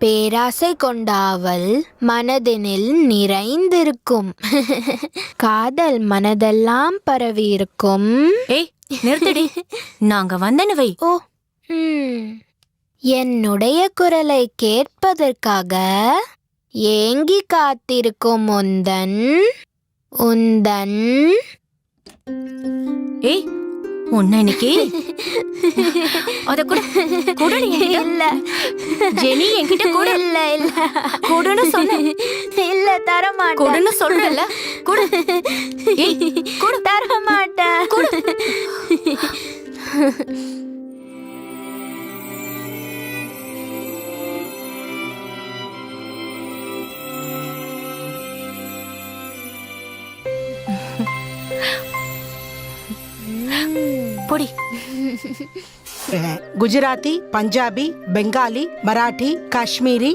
பேராசை கொண்ட அவள் மனதினில் நிறைந்திருக்கும். காதல் மனதெல்லாம் பரவி இருக்கும். ஏய் நிறுத்தடி, நாங்க வந்தன வை. ஓ, என்னுடைய குரலை கேட்பதற்காக ஏங்கி காத்திருக்கும் உந்தன் ஏய் உன்ன இன்னைக்கு அத கூட கூடடி இல்ல ஜெனி என்கிட்ட கூட இல்ல இல்ல கூடன்னு சொன்ன. இல்ல தரமாட்டேன். கூடன்னு சொல்றல கூட. ஏய் கூட தரமாட்டேன். கூட. பொடி. गुजराती, पंजाबी, बंगाली, मराठी, कश्मीरी,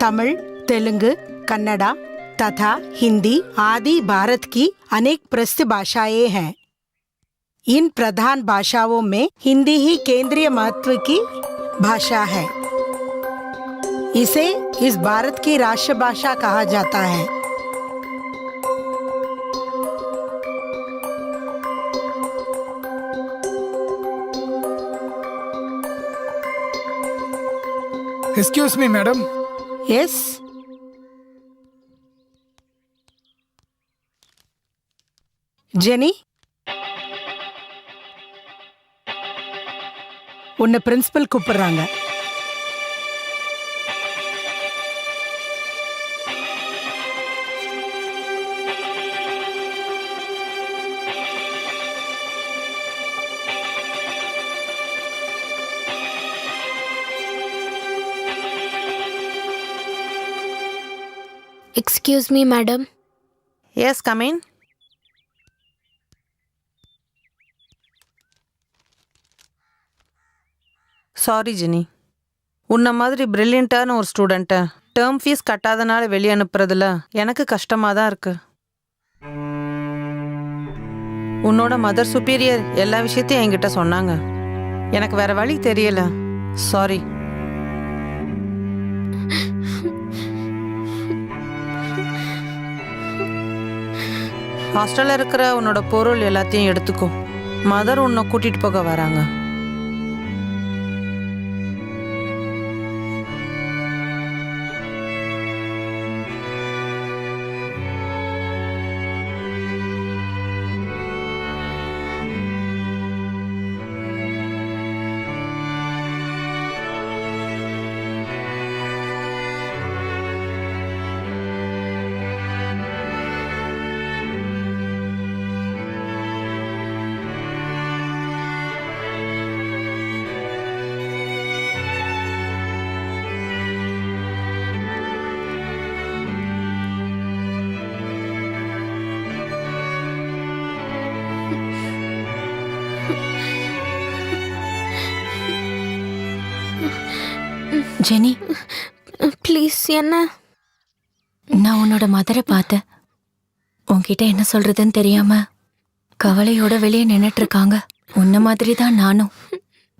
तमिल, तेलुगु, कन्नड़ा तथा हिंदी आदि भारत की अनेक प्रसिद्ध भाषाएं हैं। इन प्रधान भाषाओं में हिंदी ही केंद्रीय महत्व की भाषा है। इसे इस भारत की राष्ट्रभाषा कहा जाता है। Excuse me, madam. Yes. Jenny, உன்னை பிரின்சிபல் கூப்பிடுறாங்க. Excuse me, madam. Yes, come in. Sorry Jenny, உன்ன மாதிரி பிரில்லியண்ட்டான ஒரு ஸ்டூடெண்ட்டை டேர்ம் ஃபீஸ் கட்டாதனால வெளியே அனுப்புறதுல எனக்கு கஷ்டமாக தான் இருக்கு. உன்னோட மதர் சுப்பீரியர் எல்லா விஷயத்தையும் என்கிட்ட சொன்னாங்க. எனக்கு வேற வழி தெரியல. சாரி. ஹாஸ்டலில் இருக்கிற உன்னோட பொருள் எல்லாத்தையும் எடுத்துக்கோ. மதர் உன்னை கூட்டிட்டு போக வராங்க. Jenny, please. என்ன? நான் உன்னோட மதரை பார்த்தேன். உன்கிட்ட என்ன சொல்றதுன்னு தெரியாம கவலையோட வெளியே நின்னுட்டு இருக்காங்க. உன்ன மாதிரி தான் நானும்.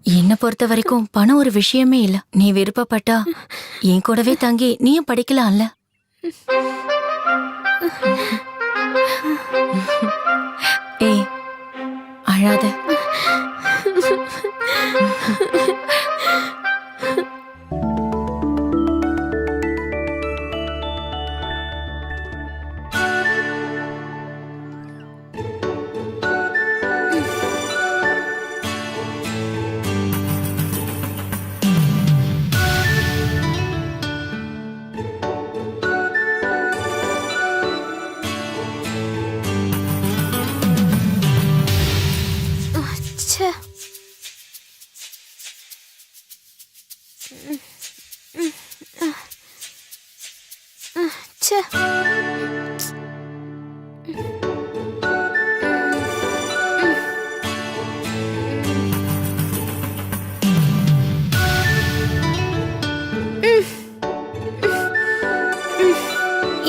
என்ன பொறுத்த வரைக்கும் பணம் ஒரு விஷயமே இல்ல. நீ விருப்பப்பட்டா என் கூடவே தங்கி நீயும் படிக்கலாம்ல. ஏய் அழாத.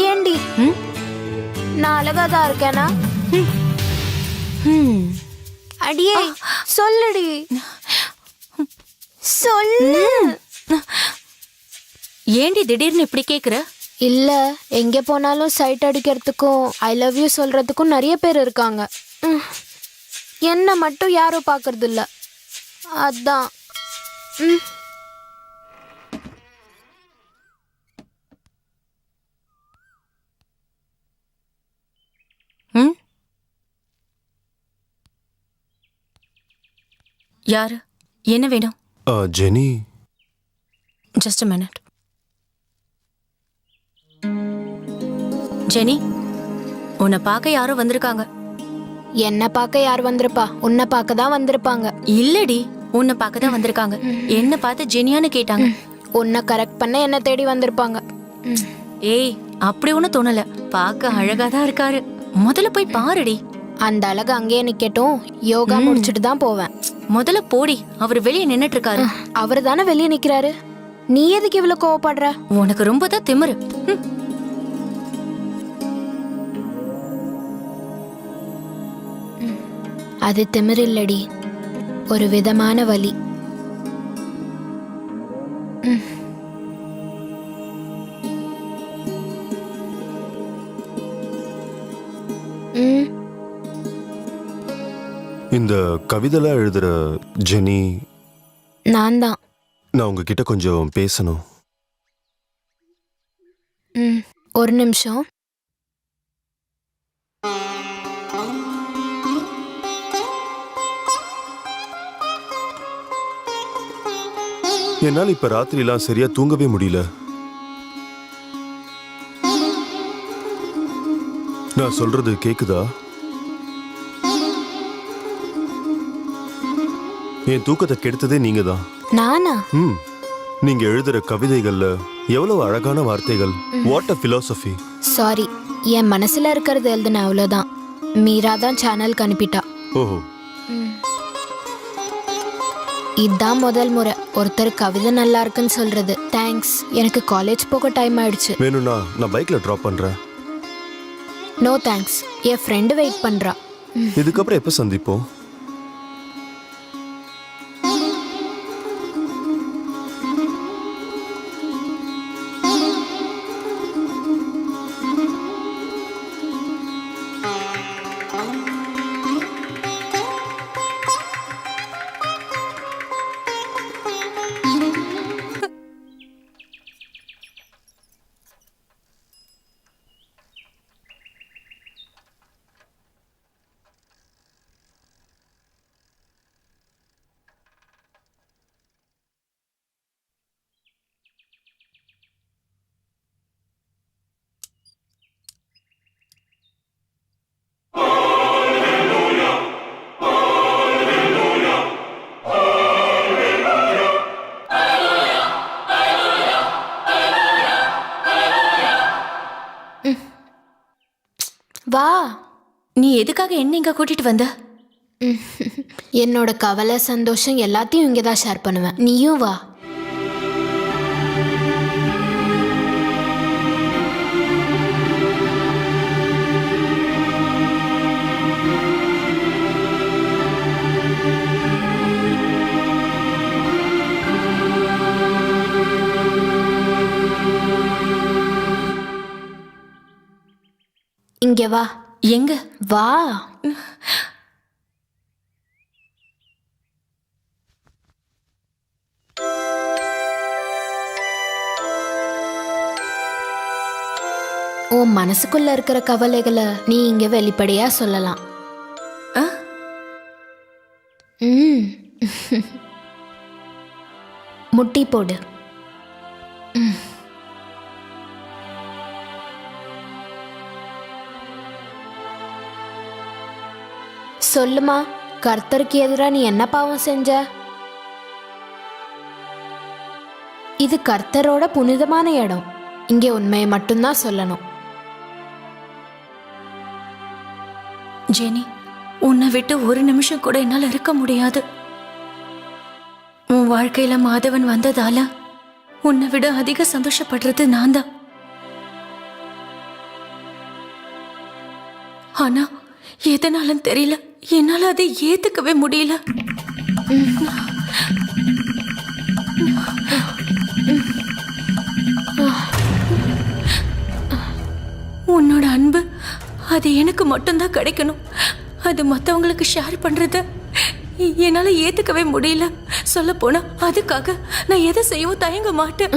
ஏண்டி நான் அழகாதான் இருக்கேனா? அடியே சொல்லுடி. சொல்லு. ஏண்டி திடீர்னு இப்படி கேக்குற? இல்ல, எங்க போனாலும் சைட் அடிக்கிறதுக்கும் ஐ லவ் யூ சொல்றதுக்கும் நிறைய பேர் இருக்காங்க. என்ன மட்டும் யாரும் பாக்குறது இல்ல, அதான். ம்? யாரு? என்ன வேணும்? Jenny, just a minute. Jenny, உன்னை பார்க்க யாரோ வந்திருக்காங்க. என்ன பார்க்க யார் வந்திருப்பா? உன்னை பார்க்க தான் வந்திருப்பாங்க. இல்லடி, உன்னை பார்க்க தான் வந்திருக்காங்க. என்ன பார்த்து ஜெனியான்னு கேட்டாங்க. உன்னை கரெக்ட் பண்ண என்ன தேடி வந்திருப்பாங்க. ஏய், அப்படி ஒன்னும் தோணல. பார்க்க அழகா தான் இருக்காரு. முதல்ல போய் பாருடி. அந்த அழகு அங்கேயே நிக்கட்டும், யோகா முடிச்சுட்டு தான் போவேன். முதல்ல போடி. அவர் வெளியே நின்னுட்டு இருக்காரு. அவரு தானே வெளியே நிக்கிறாரு. நீ எதுக்கு இவ்வளவு கோவப்படுற? உனக்கு ரொம்ப தான் திமிரு. அது திமிரு இல்லடி, ஒரு விதமான வலி. இந்த கவிதைலாம் எழுதுற ஜெனி, நான் தான். நான் உங்ககிட்ட கொஞ்சம் பேசணும். ஒரு நிமிஷம். என்னால் இப்ப ராத்திரிலாம் சரியா தூங்கவே முடியல. நான் சொல்றது கேக்குதா? என் தூக்கத்தை கெடுத்ததே நீங்க தான். நானா? நீங்க எழுதுற கவிதைகள்ல எவ்வளவு அழகான வார்த்தைகள். What a philosophy. சாரி, என் மனசுல இருக்கிறது எழுதுன அவ்வளவுதான். மீரா தான் சேனலுக்கு அனுப்பிட்டா. ஓஹோ. இதுதான் முதல் முறை ஒருத்தர் கவிதை நல்லா இருக்குன்னு சொல்றது. தேங்க்ஸ். எனக்கு காலேஜ் போக டைம் ஆயிடுச்சு. வேணும்னா நான் பைக்ல டிராப் பண்றேன். நோ தேங்க்ஸ், என் ஃப்ரெண்டு வெயிட் பண்றா. இதுக்கப்புறம் எப்ப சந்திப்போம்? வா. நீ எதுக்காக என்ன இங்க கூட்டிட்டு வந்த? என்னோட கவலை சந்தோஷம் எல்லாத்தையும் இங்கே தான் ஷேர் பண்ணுவேன். நீயும் வா. இங்கே வா. எங்க? வா. உன் மனசுக்குள்ள இருக்கிற கவலைகளை நீ இங்க வெளிப்படையா சொல்லலாம். ஆ? முட்டி போடு. சொல்லுமா, கர்த்தருக்கு எதிரா நீ என்ன பாவம் செஞ்ச? இது கர்த்தரோட புனிதமான இடம். இங்கே உண்மையை மட்டும்தான் சொல்லணும். ஜெனி, உன்னை விட்டு ஒரு நிமிஷம் கூட என்னால இருக்க முடியாது. உன் வாழ்க்கையில மாதவன் வந்ததால உன்னை விட அதிக சந்தோஷப்படுறது நான் தான். ஆனா எதனாலும் தெரியல, என்னால அதை ஏத்துக்கவே முடியல. உன்னோட அன்பு அது எனக்கு மட்டும்தான் கிடைக்கணும். அது மற்றவங்களுக்கு ஷேர் பண்றத என்னால ஏத்துக்கவே முடியல. சொல்ல போனா அதுக்காக நான் எதை செய்யவும் தயங்க மாட்டேன்.